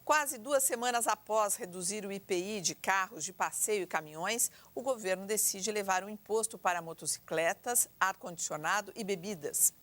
Quase 2 semanas após reduzir o IPI de carros de passeio e caminhões, o governo decide levar um imposto para motocicletas, ar-condicionado e bebidas.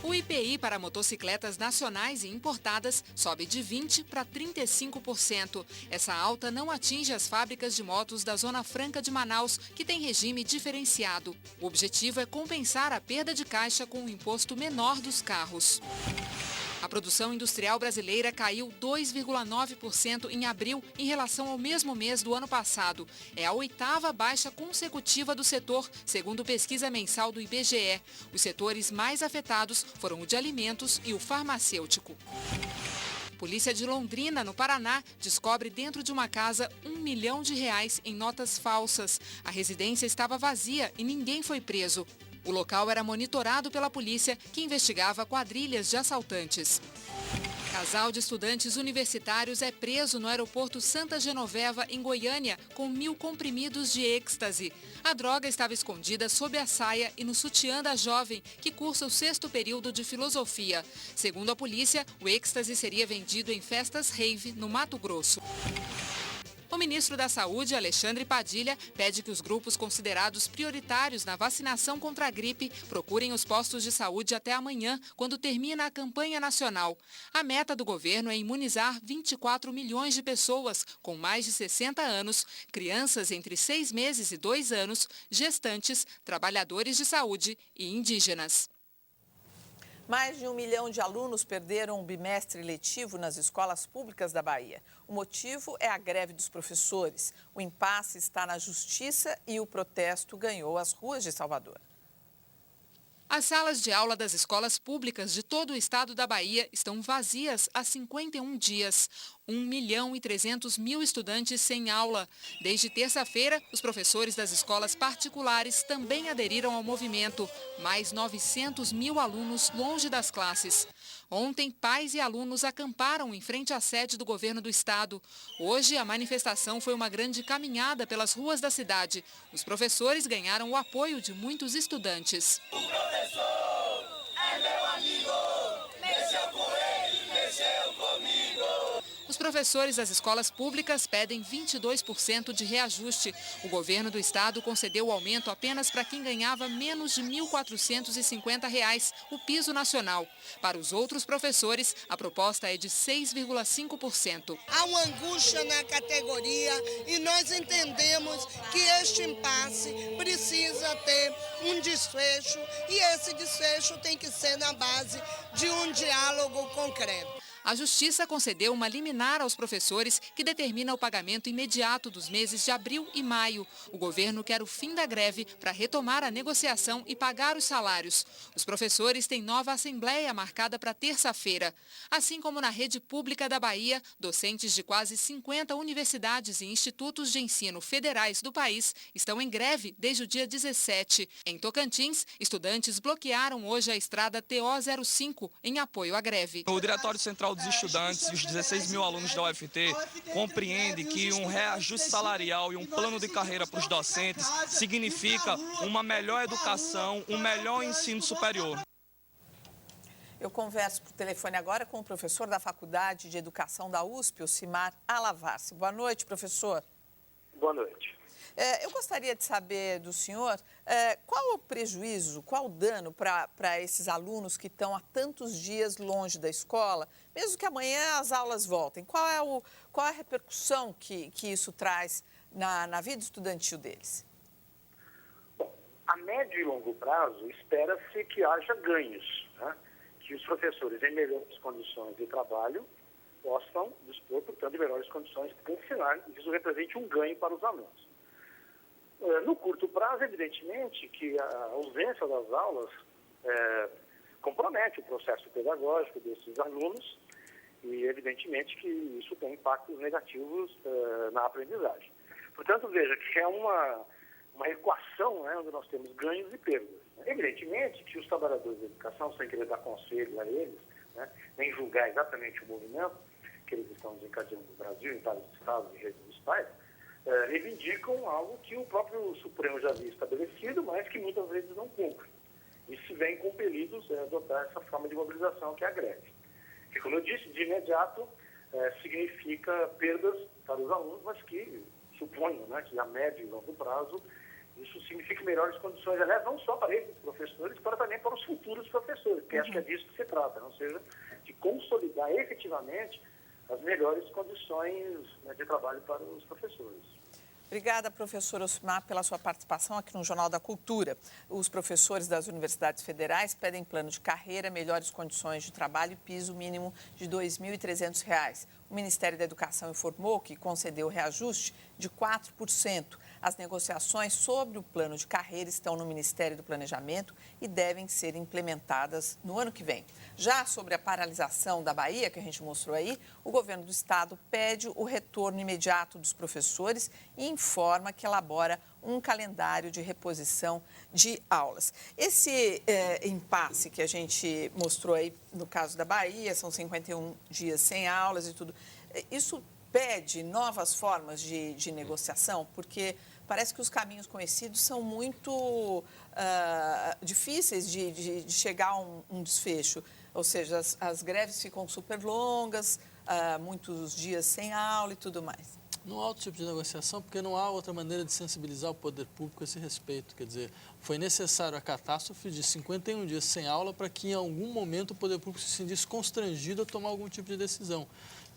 O IPI para motocicletas nacionais e importadas sobe de 20% para 35%. Essa alta não atinge as fábricas de motos da Zona Franca de Manaus, que tem regime diferenciado. O objetivo é compensar a perda de caixa com um imposto menor dos carros. A produção industrial brasileira caiu 2,9% em abril em relação ao mesmo mês do ano passado. É a 8ª baixa consecutiva do setor, segundo pesquisa mensal do IBGE. Os setores mais afetados foram o de alimentos e o farmacêutico. Polícia de Londrina, no Paraná, descobre dentro de uma casa R$ 1 milhão em notas falsas. A residência estava vazia e ninguém foi preso. O local era monitorado pela polícia, que investigava quadrilhas de assaltantes. Casal de estudantes universitários é preso no aeroporto Santa Genoveva, em Goiânia, com 1.000 comprimidos de êxtase. A droga estava escondida sob a saia e no sutiã da jovem, que cursa o 6º período de filosofia. Segundo a polícia, o êxtase seria vendido em festas rave no Mato Grosso. O ministro da Saúde, Alexandre Padilha, pede que os grupos considerados prioritários na vacinação contra a gripe procurem os postos de saúde até amanhã, quando termina a campanha nacional. A meta do governo é imunizar 24 milhões de pessoas com mais de 60 anos, crianças entre 6 meses e 2 anos, gestantes, trabalhadores de saúde e indígenas. Mais de 1 milhão de alunos perderam o bimestre letivo nas escolas públicas da Bahia. O motivo é a greve dos professores. O impasse está na justiça e o protesto ganhou as ruas de Salvador. As salas de aula das escolas públicas de todo o estado da Bahia estão vazias há 51 dias. 1.300.000 estudantes sem aula. Desde terça-feira, os professores das escolas particulares também aderiram ao movimento. Mais 900.000 alunos longe das classes. Ontem, pais e alunos acamparam em frente à sede do governo do estado. Hoje, a manifestação foi uma grande caminhada pelas ruas da cidade. Os professores ganharam o apoio de muitos estudantes. O professor é meu amigo, mexeu com ele, mexeu comigo. Os professores das escolas públicas pedem 22% de reajuste. O governo do estado concedeu o aumento apenas para quem ganhava menos de R$ 1.450, o piso nacional. Para os outros professores, a proposta é de 6,5%. Há uma angústia na categoria e nós entendemos que este impasse precisa ter um desfecho e esse desfecho tem que ser na base de um diálogo concreto. A Justiça concedeu uma liminar aos professores que determina o pagamento imediato dos meses de abril e maio. O governo quer o fim da greve para retomar a negociação e pagar os salários. Os professores têm nova assembleia marcada para terça-feira. Assim como na rede pública da Bahia, docentes de quase 50 universidades e institutos de ensino federais do país estão em greve desde o dia 17. Em Tocantins, estudantes bloquearam hoje a estrada TO-05 em apoio à greve. O Diretório Central dos Estudantes e os 16 mil alunos da UFT compreendem que um reajuste salarial e um plano de carreira para os docentes significa uma melhor educação, um melhor ensino superior. Eu converso por telefone agora com o professor da Faculdade de Educação da USP, Ocimar Alavarce. Boa noite, professor. Boa noite. Eu gostaria de saber do senhor qual o prejuízo, qual o dano para esses alunos que estão há tantos dias longe da escola, mesmo que amanhã as aulas voltem. Qual é a repercussão que isso traz na vida estudantil deles? Bom, a médio e longo prazo, espera-se que haja ganhos, né? Que os professores em melhores condições de trabalho possam dispor, portanto, de melhores condições para ensinar, e isso represente um ganho para os alunos. No curto prazo, evidentemente, que a ausência das aulas compromete o processo pedagógico desses alunos e, evidentemente, que isso tem impactos negativos na aprendizagem. Portanto, veja que é uma equação, né, onde nós temos ganhos e perdas. Evidentemente que os trabalhadores da educação, sem querer dar conselho a eles, né, nem julgar exatamente o movimento que eles estão desencadeando no Brasil, em vários estados e redes municipais, reivindicam algo que o próprio Supremo já havia estabelecido, mas que muitas vezes não cumpre. E se veem compelidos a adotar essa forma de mobilização que é a greve. E como eu disse, de imediato, significa perdas para os alunos, mas que suponho, né, que a médio e longo prazo isso significa melhores condições, aliás, não só para esses professores, para também para os futuros professores, porque acho que é disso que se trata, ou seja, de consolidar efetivamente as melhores condições, né, de trabalho para os professores. Obrigada, professor Osimar, pela sua participação aqui no Jornal da Cultura. Os professores das universidades federais pedem plano de carreira, melhores condições de trabalho e piso mínimo de R$ 2.300. O Ministério da Educação informou que concedeu reajuste de 4%. As negociações sobre o plano de carreira estão no Ministério do Planejamento e devem ser implementadas no ano que vem. Já sobre a paralisação da Bahia, que a gente mostrou aí, o governo do estado pede o retorno imediato dos professores e informa que elabora um calendário de reposição de aulas. Esse impasse que a gente mostrou aí no caso da Bahia, são 51 dias sem aulas e tudo, isso pede novas formas de negociação, porque parece que os caminhos conhecidos são muito difíceis de chegar a um desfecho. Ou seja, as greves ficam super longas, muitos dias sem aula e tudo mais. Não há outro tipo de negociação, porque não há outra maneira de sensibilizar o poder público a esse respeito. Quer dizer, foi necessário a catástrofe de 51 dias sem aula para que, em algum momento, o poder público se sentisse constrangido a tomar algum tipo de decisão.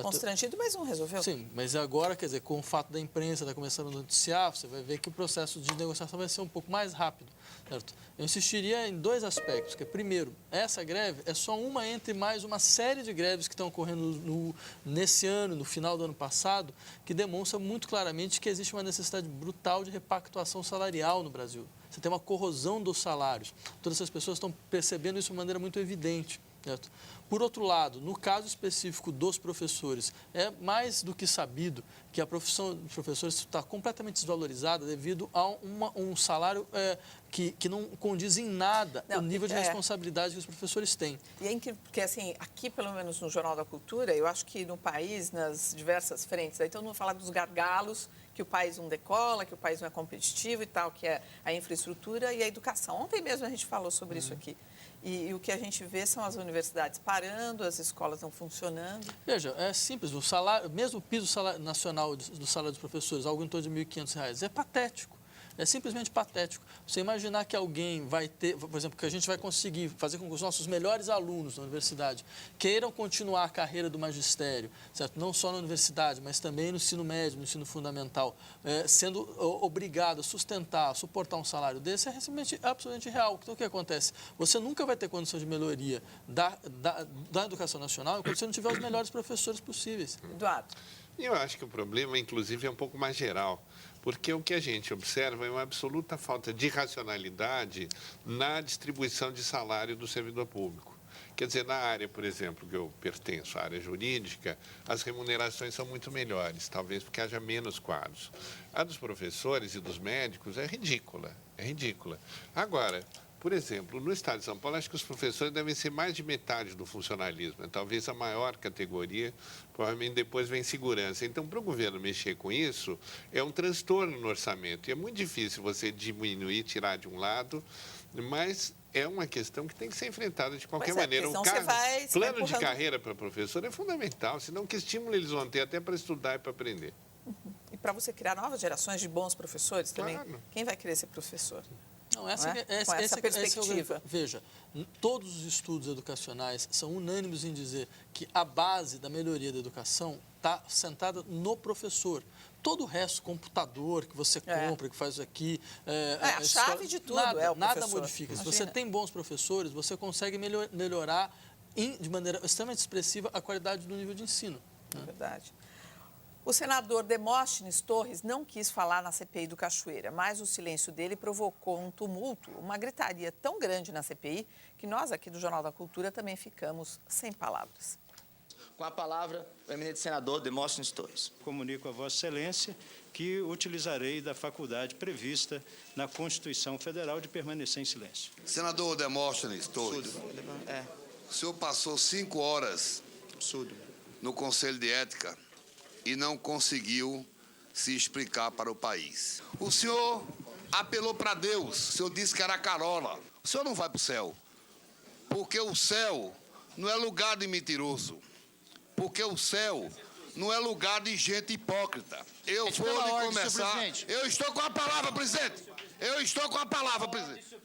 Constrangido, mas não resolveu. Sim, mas agora, quer dizer, com o fato da imprensa está começando a noticiar, você vai ver que o processo de negociação vai ser um pouco mais rápido, certo? Eu insistiria em dois aspectos, que é, primeiro, essa greve é só uma entre mais uma série de greves que estão ocorrendo nesse ano, no final do ano passado, que demonstra muito claramente que existe uma necessidade brutal de repactuação salarial no Brasil. Você tem uma corrosão dos salários. Todas essas pessoas estão percebendo isso de maneira muito evidente. Certo? Por outro lado, no caso específico dos professores, é mais do que sabido que a profissão de professores está completamente desvalorizada devido a um salário que não condiz em nada o nível de responsabilidade que os professores têm. E é incrível, porque assim, aqui pelo menos no Jornal da Cultura, eu acho que no país, nas diversas frentes, aí todo mundo fala dos gargalos, que o país não decola, que o país não é competitivo e tal, que é a infraestrutura e a educação. Ontem mesmo a gente falou sobre isso aqui. E o que a gente vê são as universidades parando, as escolas não funcionando. Veja, é simples, o salário, mesmo o piso nacional do salário dos professores, algo em torno de R$ 1.500, é patético. É simplesmente patético. Você imaginar que alguém vai ter, por exemplo, que a gente vai conseguir fazer com que os nossos melhores alunos da universidade queiram continuar a carreira do magistério, certo? Não só na universidade, mas também no ensino médio, no ensino fundamental, sendo obrigado a sustentar, a suportar um salário desse, é simplesmente absolutamente real. Então, o que acontece? Você nunca vai ter condição de melhoria da educação nacional enquanto você não tiver os melhores professores possíveis. Eduardo. Eu acho que o problema, inclusive, é um pouco mais geral. Porque o que a gente observa é uma absoluta falta de racionalidade na distribuição de salário do servidor público. Quer dizer, na área, por exemplo, que eu pertenço, a área jurídica, as remunerações são muito melhores, talvez porque haja menos quadros. A dos professores e dos médicos é ridícula, é ridícula. Agora, por exemplo, no estado de São Paulo, acho que os professores devem ser mais de metade do funcionalismo, talvez a maior categoria, provavelmente depois vem segurança. Então, para o governo mexer com isso, é um transtorno no orçamento. E é muito difícil você diminuir, tirar de um lado, mas é uma questão que tem que ser enfrentada de qualquer maneira. Um plano de carreira para professor é fundamental, senão que estímulo eles vão ter até para estudar e para aprender. E para você criar novas gerações de bons professores também, claro. Quem vai querer ser professor? Não, Com essa perspectiva. Veja, todos os estudos educacionais são unânimes em dizer que a base da melhoria da educação está sentada no professor. Todo o resto, computador que você compra, que faz aqui... a chave de tudo é o professor. Nada modifica. Se você tem bons professores, você consegue melhorar de maneira extremamente expressiva a qualidade do nível de ensino. É verdade. O senador Demóstenes Torres não quis falar na CPI do Cachoeira, mas o silêncio dele provocou um tumulto, uma gritaria tão grande na CPI, que nós aqui do Jornal da Cultura também ficamos sem palavras. Com a palavra, o eminente senador Demóstenes Torres. Comunico a Vossa Excelência que utilizarei da faculdade prevista na Constituição Federal de permanecer em silêncio. Senador Demóstenes Torres, o senhor passou 5 horas no Conselho de Ética e não conseguiu se explicar para o país. O senhor apelou para Deus, o senhor disse que era carola. O senhor não vai para o céu, porque o céu não é lugar de mentiroso. porque o céu não é lugar de gente hipócrita. Eu vou lhe começar... Eu estou com a palavra, presidente. Eu estou com a palavra, presidente.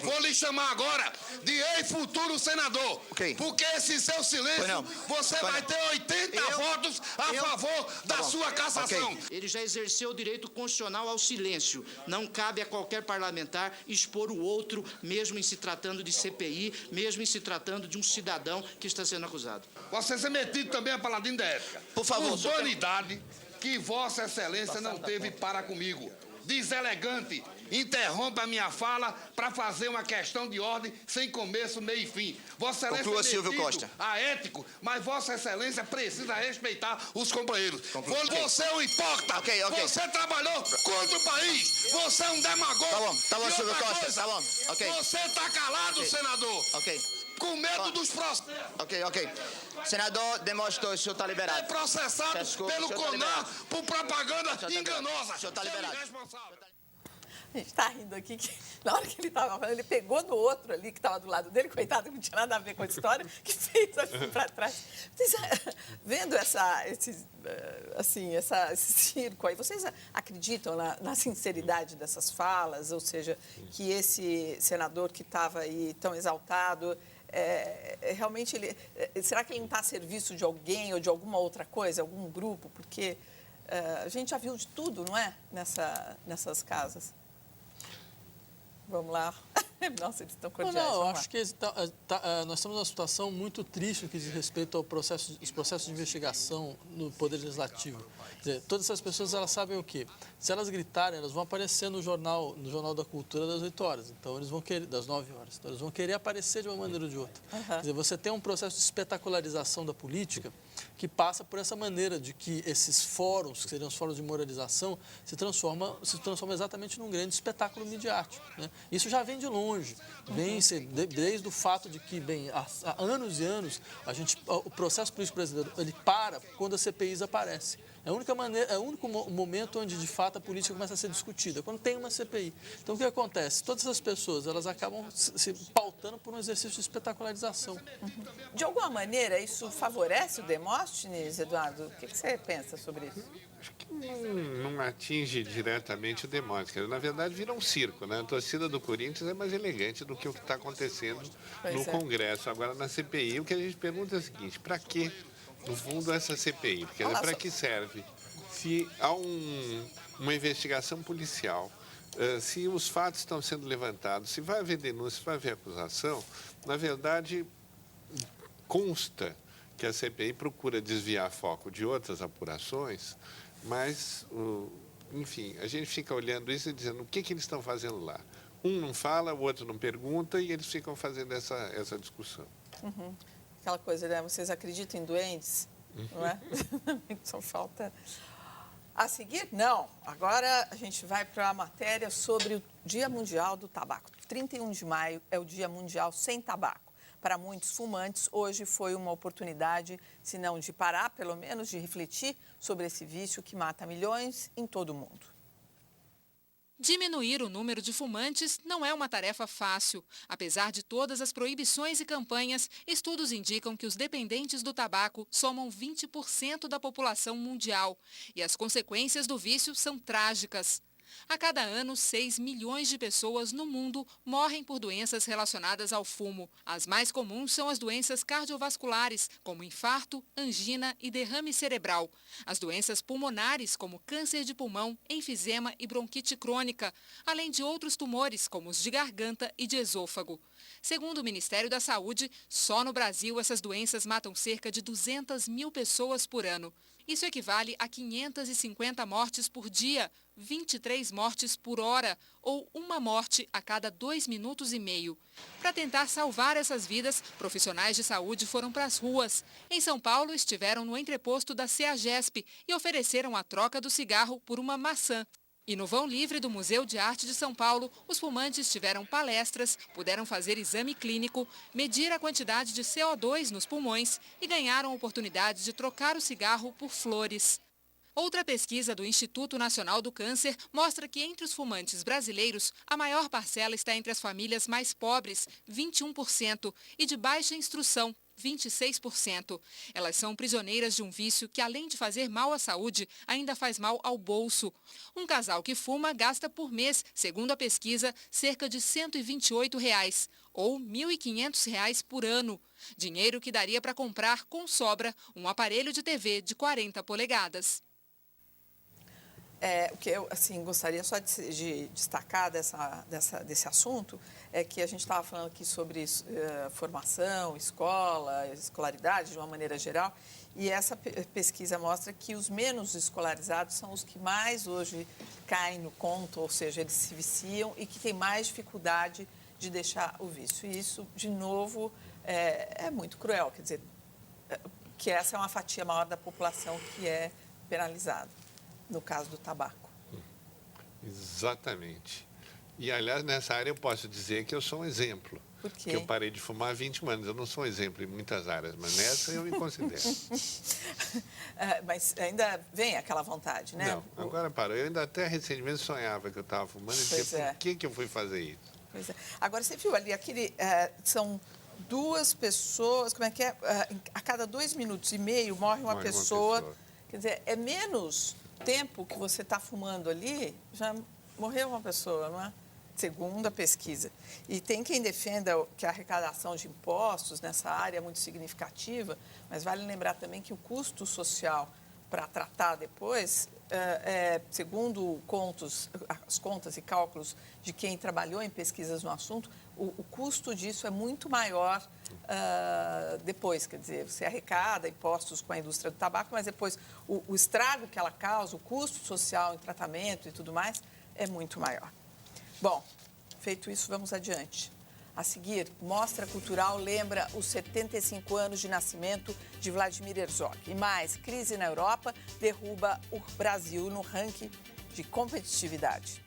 Vou lhe chamar agora de ex-futuro senador. Porque esse seu silêncio, você vai ter 80 votos a favor da sua cassação. Ele já exerceu o direito constitucional ao silêncio. Não cabe a qualquer parlamentar expor o outro, mesmo em se tratando de CPI, mesmo em se tratando de um cidadão que está sendo acusado. Você ser metido também a paladino da ética. Por favor, urbanidade que Vossa Excelência não teve para comigo. Deselegante, interrompe a minha fala para fazer uma questão de ordem sem começo, meio e fim. Vossa Excelência conclua, Silvio Costa. A ético, mas Vossa Excelência precisa respeitar os companheiros. Você é um hipócrita. Você trabalhou contra o país. Você é um demagogo. Tá bom, Silvio Costa. Tá bom. Você está calado, senador. Com medo dos processos. Ok. Senador Demóstenes, o senhor está liberado. É processado pelo CONAR por propaganda enganosa. O senhor está liberado. A gente está rindo aqui que na hora que ele estava falando, ele pegou do outro ali que estava do lado dele, coitado, que não tinha nada a ver com a história, que fez assim para trás. Vocês, vendo esse circo aí, vocês acreditam na sinceridade dessas falas? Ou seja, que esse senador que estava aí tão exaltado, realmente, será que ele não está a serviço de alguém ou de alguma outra coisa, algum grupo? Porque a gente já viu de tudo, não é? Nessas casas. Vamos lá. Nossa, eles estão cordiais. Não, acho que nós estamos numa situação muito triste no que diz respeito aos processos de investigação no Poder Legislativo. Quer dizer, todas essas pessoas, elas sabem o quê? Se elas gritarem, elas vão aparecer no Jornal da Cultura das 8 horas. Então, eles vão querer, das 9 horas. Então, eles vão querer aparecer de uma maneira ou de outra. Quer dizer, você tem um processo de espetacularização da política que passa por essa maneira de que esses fóruns, que seriam os fóruns de moralização, se transformam exatamente num grande espetáculo midiático, né? Isso já vem de longe, desde o fato de que, há anos e anos, o processo político brasileiro ele para quando as CPIs aparecem. É o único momento onde, de fato, a política começa a ser discutida, quando tem uma CPI. Então, o que acontece? Todas essas pessoas, elas acabam se pautando por um exercício de espetacularização. De alguma maneira, isso favorece o Demóstenes, Eduardo? O que você pensa sobre isso? Acho que não atinge diretamente o Demóstenes. Na verdade, vira um circo, né? A torcida do Corinthians é mais elegante do que o que está acontecendo no Congresso. Agora, na CPI, o que a gente pergunta é o seguinte: para quê, no fundo, essa CPI? Porque para que serve? Se há uma investigação policial, se os fatos estão sendo levantados, se vai haver denúncia, se vai haver acusação, na verdade, consta que a CPI procura desviar foco de outras apurações, mas, enfim, a gente fica olhando isso e dizendo o que eles estão fazendo lá. Um não fala, o outro não pergunta e eles ficam fazendo essa discussão. Aquela coisa, né? Vocês acreditam em doentes? Não é? Só falta... A seguir, não. Agora a gente vai para a matéria sobre o Dia Mundial do Tabaco. 31 de maio é o Dia Mundial Sem Tabaco. Para muitos fumantes, hoje foi uma oportunidade, se não de parar, pelo menos de refletir sobre esse vício que mata milhões em todo o mundo. Diminuir o número de fumantes não é uma tarefa fácil. Apesar de todas as proibições e campanhas, estudos indicam que os dependentes do tabaco somam 20% da população mundial. E as consequências do vício são trágicas. A cada ano, 6 milhões de pessoas no mundo morrem por doenças relacionadas ao fumo. As mais comuns são as doenças cardiovasculares, como infarto, angina e derrame cerebral. As doenças pulmonares, como câncer de pulmão, enfisema e bronquite crônica, além de outros tumores, como os de garganta e de esôfago. Segundo o Ministério da Saúde, só no Brasil essas doenças matam cerca de 200 mil pessoas por ano. Isso equivale a 550 mortes por dia, 23 mortes por hora ou uma morte a cada 2 minutos e meio. Para tentar salvar essas vidas, profissionais de saúde foram para as ruas. Em São Paulo, estiveram no entreposto da CEAGESP e ofereceram a troca do cigarro por uma maçã. E no vão livre do Museu de Arte de São Paulo, os fumantes tiveram palestras, puderam fazer exame clínico, medir a quantidade de CO2 nos pulmões e ganharam a oportunidade de trocar o cigarro por flores. Outra pesquisa do Instituto Nacional do Câncer mostra que entre os fumantes brasileiros, a maior parcela está entre as famílias mais pobres, 21%, e de baixa instrução, 26%. Elas são prisioneiras de um vício que, além de fazer mal à saúde, ainda faz mal ao bolso. Um casal que fuma gasta por mês, segundo a pesquisa, cerca de R$ 128, ou R$ 1.500 por ano. Dinheiro que daria para comprar, com sobra, um aparelho de TV de 40 polegadas. O que eu gostaria só de destacar desse assunto é que a gente estava falando aqui sobre formação, escolaridade, de uma maneira geral, e essa pesquisa mostra que os menos escolarizados são os que mais hoje caem no conto, ou seja, eles se viciam e que têm mais dificuldade de deixar o vício. E isso, de novo, é muito cruel, quer dizer, que essa é uma fatia maior da população que é penalizada, no caso do tabaco. Exatamente. E, aliás, nessa área eu posso dizer que eu sou um exemplo. Por quê? Porque eu parei de fumar há 20 anos. Eu não sou um exemplo em muitas áreas, mas nessa eu me considero. Mas ainda vem aquela vontade, né? Não, agora parou. Eu ainda até recentemente sonhava que eu estava fumando e dizia, por que eu fui fazer isso? Pois é. Agora, você viu ali, são 2 pessoas, como é que é? A cada 2 minutos e meio morre uma pessoa. Quer dizer, é menos tempo que você está fumando ali, já morreu uma pessoa, não é? Segundo a pesquisa. E tem quem defenda que a arrecadação de impostos nessa área é muito significativa, mas vale lembrar também que o custo social para tratar depois, segundo as contas e cálculos de quem trabalhou em pesquisas no assunto, o custo disso é muito maior depois. Quer dizer, você arrecada impostos com a indústria do tabaco, mas depois o estrago que ela causa, o custo social em tratamento e tudo mais, é muito maior. Bom, feito isso, vamos adiante. A seguir, Mostra Cultural lembra os 75 anos de nascimento de Vladimir Herzog. E mais, crise na Europa derruba o Brasil no ranking de competitividade.